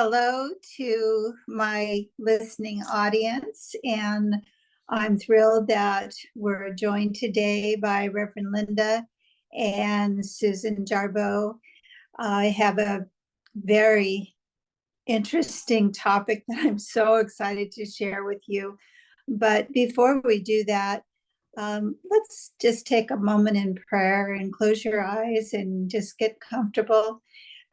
hello to my listening audience, and I'm thrilled that we're joined today by Reverend Linda and Susan Jarboe. I have a very interesting topic that I'm so excited to share with you. But before we do that, let's just take a moment in prayer and close your eyes and just get comfortable.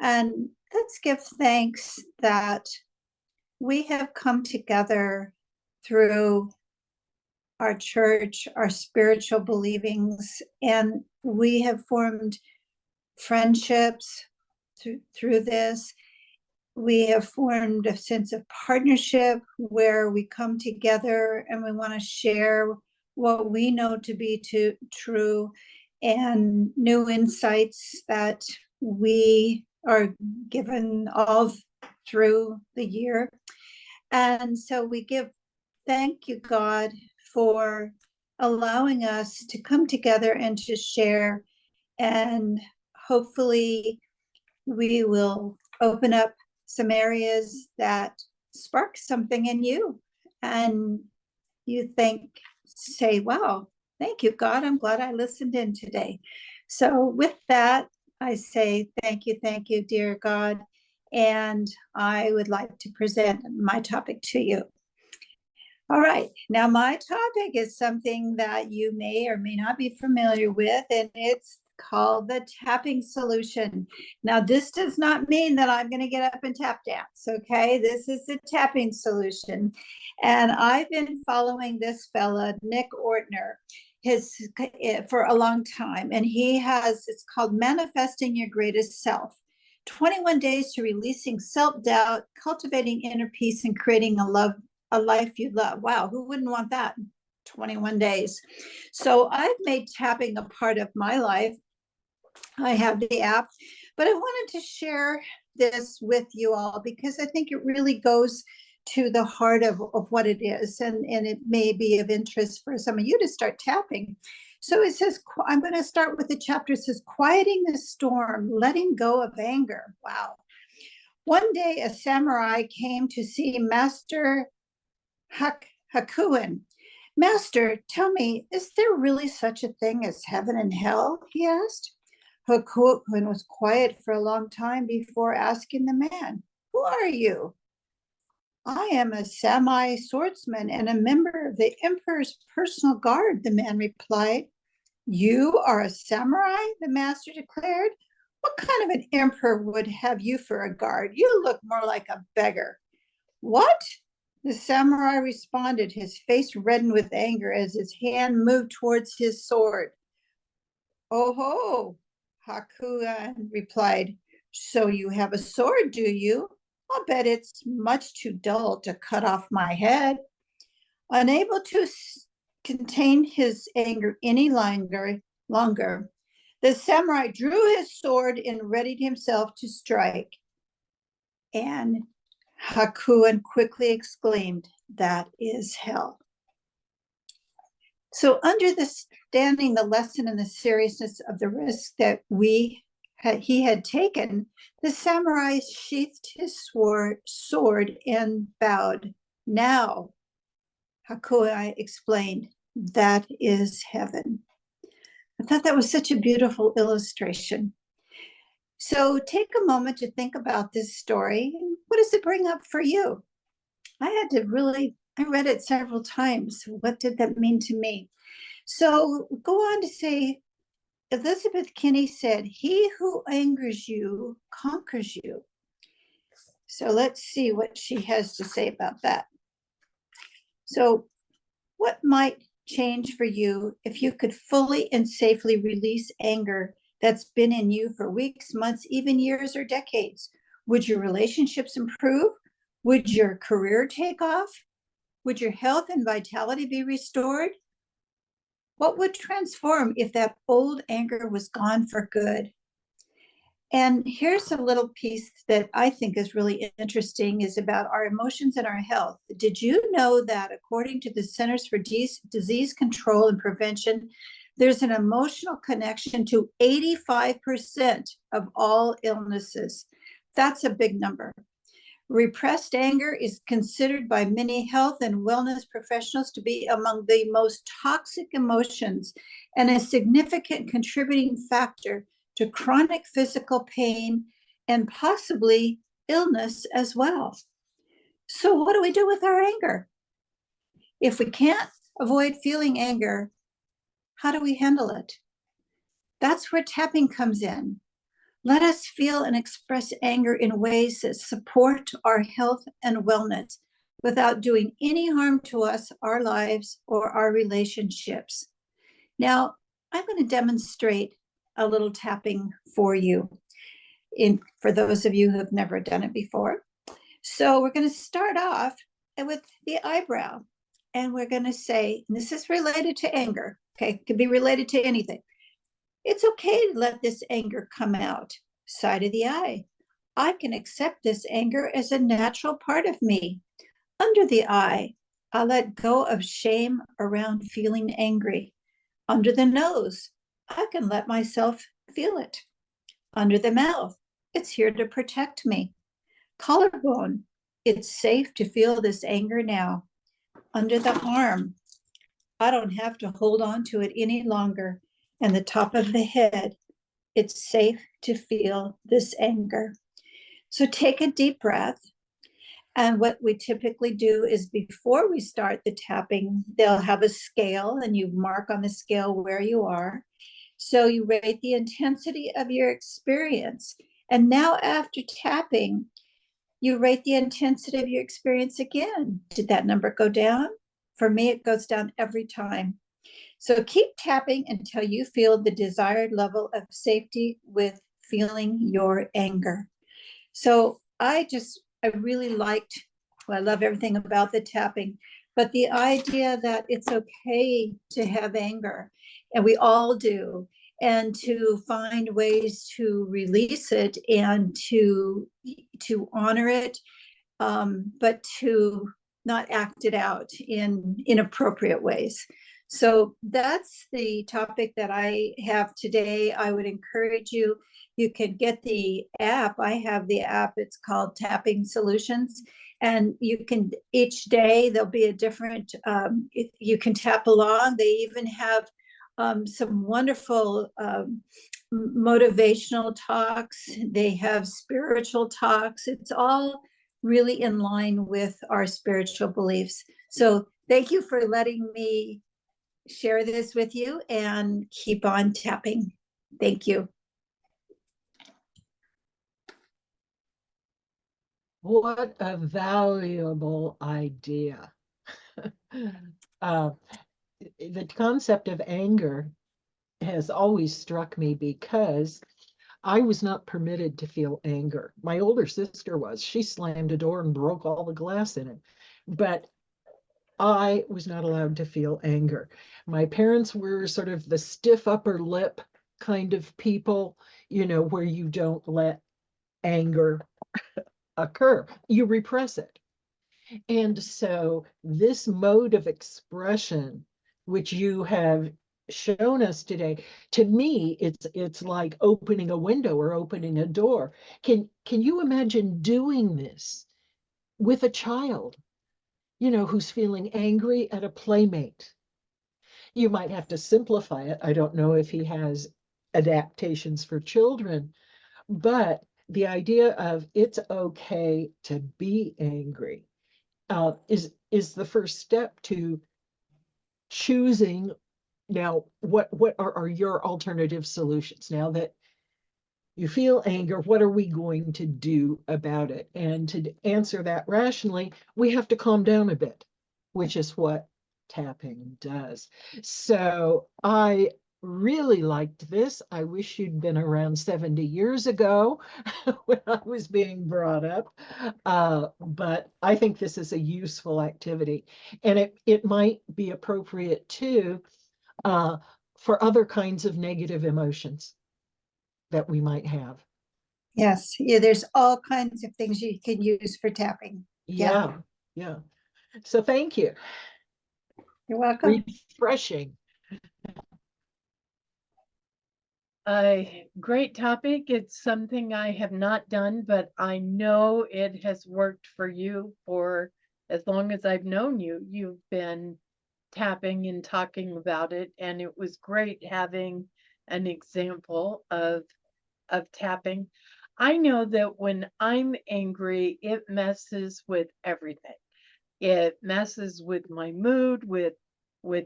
And let's give thanks that we have come together through our church, our spiritual believings, and we have formed friendships through this. We have formed a sense of partnership where we come together and we want to share what we know to be true and new insights that we are given all through the year. And so we give thank you, God, for allowing us to come together and to share. And hopefully we will open up some areas that spark something in you. And you say, wow, thank you, God. I'm glad I listened in today. So with that, I say, thank you, dear God. And I would like to present my topic to you. All right, now my topic is something that you may or may not be familiar with, and it's called the tapping solution. Now, this does not mean that I'm going to get up and tap dance, okay? This is the tapping solution. And I've been following this fella, Nick Ortner, for a long time. And it's called Manifesting Your Greatest Self. 21 days to releasing self-doubt, cultivating inner peace, and creating a life you love. Wow, who wouldn't want that? 21 days. So I've made tapping a part of my life. I have the app, but I wanted to share this with you all because I think it really goes to the heart of what it is, and it may be of interest for some of you to start tapping. So it says, I'm going to start with the chapter. It says, quieting the storm, letting go of anger. Wow. One day, a samurai came to see Master Hakuin. Master, tell me, is there really such a thing as heaven and hell? He asked. Hakuin was quiet for a long time before asking the man, who are you? I am a samurai swordsman and a member of the emperor's personal guard, the man replied. You are a samurai, the master declared. What kind of an emperor would have you for a guard? You look more like a beggar. What? The samurai responded, his face reddened with anger as his hand moved towards his sword. Oh ho, Hakuin replied. So you have a sword, do you? I'll bet it's much too dull to cut off my head. Unable to contain his anger any longer, the samurai drew his sword and readied himself to strike. And Hakuin quickly exclaimed, that is hell. So understanding the lesson and the seriousness of the risk that he had taken, the samurai sheathed his sword and bowed. Now, Hakuin explained, that is heaven. I thought that was such a beautiful illustration. So take a moment to think about this story. What does it bring up for you? I read it several times. What did that mean to me? So go on to say, Elizabeth Kinney said, he who angers you conquers you. So let's see what she has to say about that. So what might change for you if you could fully and safely release anger that's been in you for weeks, months, even years or decades? Would your relationships improve? Would your career take off? Would your health and vitality be restored? What would transform if that old anger was gone for good? And here's a little piece that I think is really interesting, is about our emotions and our health. Did you know that according to the Centers for Disease Control and Prevention, there's an emotional connection to 85% of all illnesses? That's a big number. Repressed anger is considered by many health and wellness professionals to be among the most toxic emotions and a significant contributing factor to chronic physical pain and possibly illness as well. So, what do we do with our anger? If we can't avoid feeling anger, how do we handle it? That's where tapping comes in. Let us feel and express anger in ways that support our health and wellness without doing any harm to us, our lives, or our relationships. Now, I'm going to demonstrate a little tapping for you, for those of you who have never done it before. So we're going to start off with the eyebrow, and we're going to say, and this is related to anger, okay? It could be related to anything. It's okay to let this anger come out. Side of the eye. I can accept this anger as a natural part of me. Under the eye, I let go of shame around feeling angry. Under the nose, I can let myself feel it. Under the mouth, it's here to protect me. Collarbone, it's safe to feel this anger now. Under the arm, I don't have to hold on to it any longer. And the top of the head, it's safe to feel this anger. So take a deep breath. And what we typically do is before we start the tapping, they'll have a scale and you mark on the scale where you are. So you rate the intensity of your experience. And now after tapping, you rate the intensity of your experience again. Did that number go down? For me, it goes down every time. So keep tapping until you feel the desired level of safety with feeling your anger. So I really liked, well, I love everything about the tapping, but the idea that it's okay to have anger, and we all do, and to find ways to release it and to honor it, but to not act it out in inappropriate ways. So that's the topic that I have today. I would encourage you, you can get the app. I have the app, it's called Tapping Solutions. And you can, each day there'll be a different, you can tap along. They even have some wonderful motivational talks. They have spiritual talks. It's all really in line with our spiritual beliefs. So thank you for letting me share this with you and keep on tapping. Thank you. What a valuable idea. The concept of anger has always struck me because I was not permitted to feel anger. My older sister was. She slammed a door and broke all the glass in it. But I was not allowed to feel anger. My parents were sort of the stiff upper lip kind of people, where you don't let anger occur. You repress it. And so this mode of expression, which you have shown us today, to me, it's like opening a window or opening a door. Can you imagine doing this with a child, who's feeling angry at a playmate? You might have to simplify it. I don't know if he has adaptations for children, but the idea of it's okay to be angry is the first step to choosing. Now, what are your alternative solutions now that you feel anger? What are we going to do about it? And to answer that rationally, we have to calm down a bit, which is what tapping does. So I really liked this. I wish you'd been around 70 years ago when I was being brought up. But I think this is a useful activity. And it might be appropriate too for other kinds of negative emotions that we might have. Yes, yeah, there's all kinds of things you can use for tapping. Yeah. So thank you. You're welcome. Refreshing. A great topic. It's something I have not done, but I know it has worked for you for as long as I've known you. You've been tapping and talking about it, and it was great having an example of tapping. I know that when I'm angry, it messes with everything. It messes with my mood, with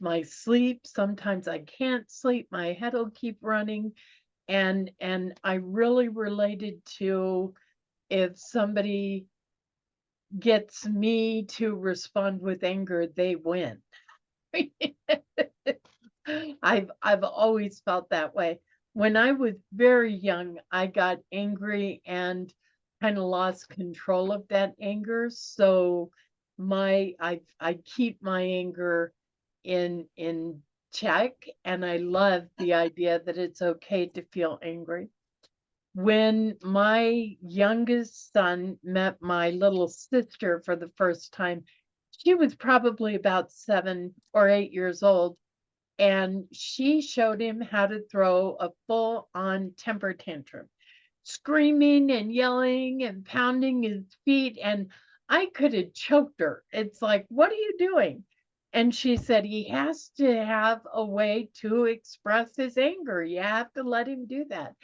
my sleep. Sometimes I can't sleep. My head will keep running. And I really related to if somebody gets me to respond with anger, they win. I've always felt that way. When I was very young, I got angry and kind of lost control of that anger. So I keep my anger in check, and I love the idea that it's okay to feel angry. When my youngest son met my little sister for the first time, she was probably about 7 or 8 years old, and she showed him how to throw a full-on temper tantrum, screaming and yelling and pounding his feet. And I could have choked her. It's like, what are you doing? And she said, he has to have a way to express his anger. You have to let him do that.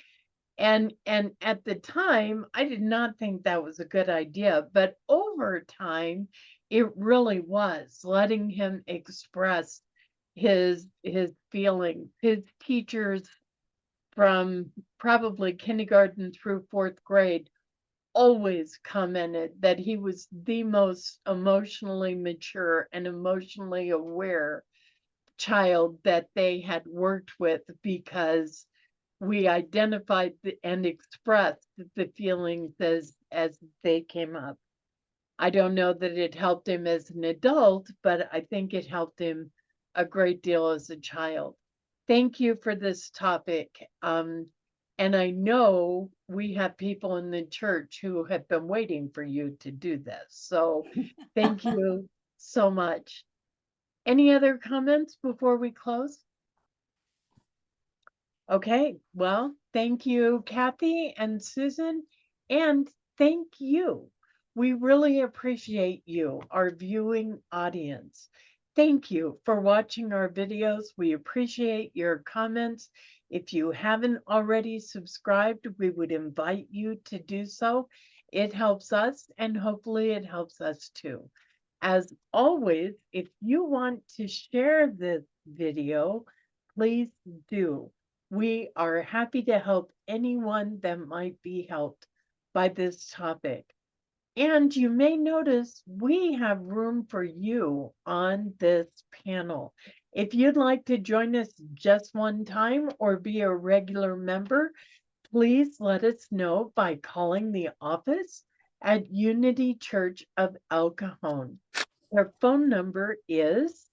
And at the time, I did not think that was a good idea, but over time, it really was letting him express his feelings. His teachers from probably kindergarten through fourth grade always commented that he was the most emotionally mature and emotionally aware child that they had worked with, because we identified and expressed the feelings as they came up. I don't know that it helped him as an adult, but I think it helped him a great deal as a child. Thank you for this topic. And I know we have people in the church who have been waiting for you to do this. So thank you so much. Any other comments before we close? Okay, well, thank you, Cathy and Susan, and thank you. We really appreciate you, our viewing audience. Thank you for watching our videos. We appreciate your comments. If you haven't already subscribed, we would invite you to do so. It helps us, and hopefully it helps us too. As always, if you want to share this video, please do. We are happy to help anyone that might be helped by this topic. And you may notice we have room for you on this panel. If you'd like to join us just one time or be a regular member, please let us know by calling the office at Unity Church of El Cajon. Their phone number is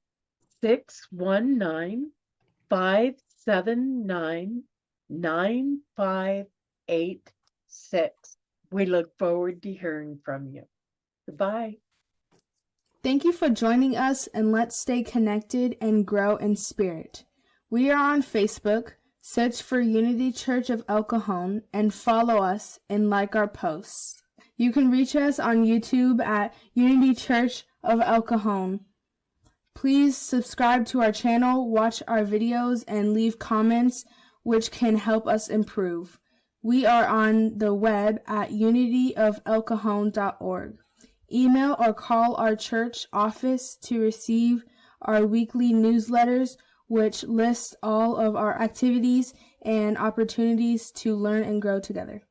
619-579-9586. We look forward to hearing from you. Goodbye. Thank you for joining us, and let's stay connected and grow in spirit. We are on Facebook. Search for Unity Church of El Cajon and follow us and like our posts. You can reach us on YouTube at Unity Church of El Cajon. Please subscribe to our channel, watch our videos, and leave comments which can help us improve. We are on the web at unityofelcajon.org. Email or call our church office to receive our weekly newsletters, which lists all of our activities and opportunities to learn and grow together.